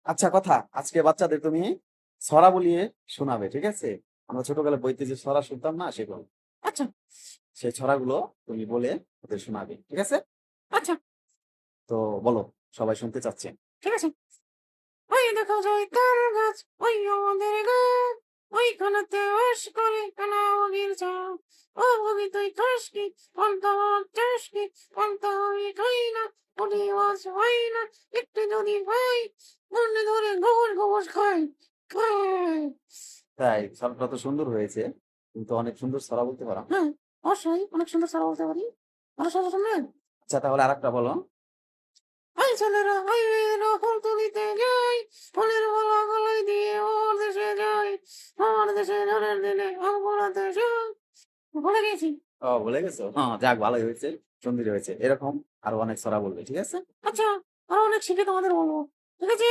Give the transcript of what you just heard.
আচ্ছা কথা, আজকে বাচ্চাদের তুমি ছড়া বলিয়ে শোনাবে, ঠিক আছে? আমরা ছোটবেলায় বইতে যে ছড়া শুনতাম না সেগুলো। আচ্ছা, সেই ছড়াগুলো তুমি বলে ওদের শোনাবে, ঠিক আছে? আচ্ছা, তো বলো, সবাই শুনতে চাচ্ছে। ঠিক আছে। ওই দেখো জয়িতার গাছ, ওই আমাদের গাছ, ওইখানেতে বাস করে কানামাগির চাঁদ। ও বগি তুই খাস কি, পান্তা ভাত চাস কি, পান্তা আমি খাই না, পুঁটি মাছ হয় না, একটু যদি পাই, মনে ধরে গোবর গোবর খাই, খাই। তাই ছড়াটা তো সুন্দর হয়েছে, কিন্তু অনেক সুন্দর ছড়া বলতে পারো। হ্যাঁ, অবশ্যই অনেক সুন্দর ছড়া বলতে পারি। আরো ছড়া শুনবেন? আচ্ছা, তাহলে আরেকটা বলো। হাই ছেলেরা, হাই মেয়েরা, ফুল তুলিতে যাই, ফুলের মালা গলায় দিয়ে আমার দেশে যাই, আমার দেশে ঝড়ের দিনে আম কুড়াতে যাই। ভুলে গেছি। ও, ভুলে গেছো? হ্যাঁ, যাক, ভালোই হয়েছে, সুন্দরই হয়েছে। এরকম আরো অনেক ছড়া বলবে, ঠিক আছে? আচ্ছা, আরো অনেক শিখে তোমাদের বলবো, ঠিক আছে?